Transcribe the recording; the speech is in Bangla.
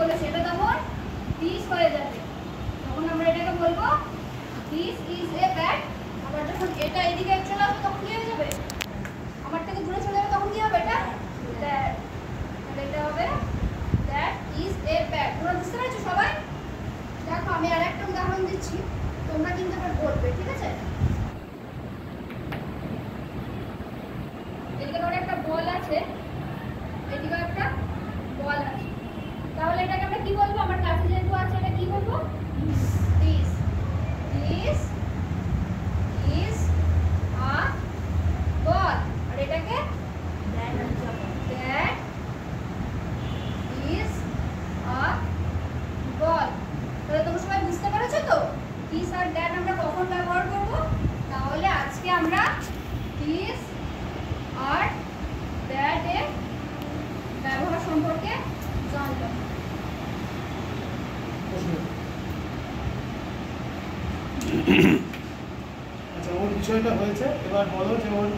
বলেছি, এটা তখন দিস হয়ে যাবে। তখন আমরা এটাকে বলবো দিস ইজ এ ব্যাট। আবার যখন এটা এদিকে চলে আসবে তখন কি হয়ে যাবে, আমার থেকে দূরে চলে যাবে, তখন কি হবে এটা দ্যাট। এটা হবে দ্যাট ইজ এ ব্যাট। তোমরা বুঝতে পারছো সবাই? দেখো আমি আর একটা উদাহরণ দিচ্ছি, তোমরা কিন্তু এবার বলবে, ঠিক আছে? এদিকে ধরো একটা বল আছে, এদিকে একটা বল আছে, তাহলে এটাকে আমরা কি বলবো? আমার কাছে যেহেতু আছে এটা কি বলবো? দিস। দিস ইজ আ বল। আর এটাকে দ্যাট ইজ আ বল। তাহলে তোমরা সবাই বুঝতে পেরেছো তো দিস আর দ্যাট আমরা কখন ব্যবহার করব? তাহলে আজকে আমরা দিস আর দ্যাট এর ব্যবহার সম্পর্কে জানলাম। আচ্ছা, ওর বিষয়টা হয়েছে, এবার বলো যে ওর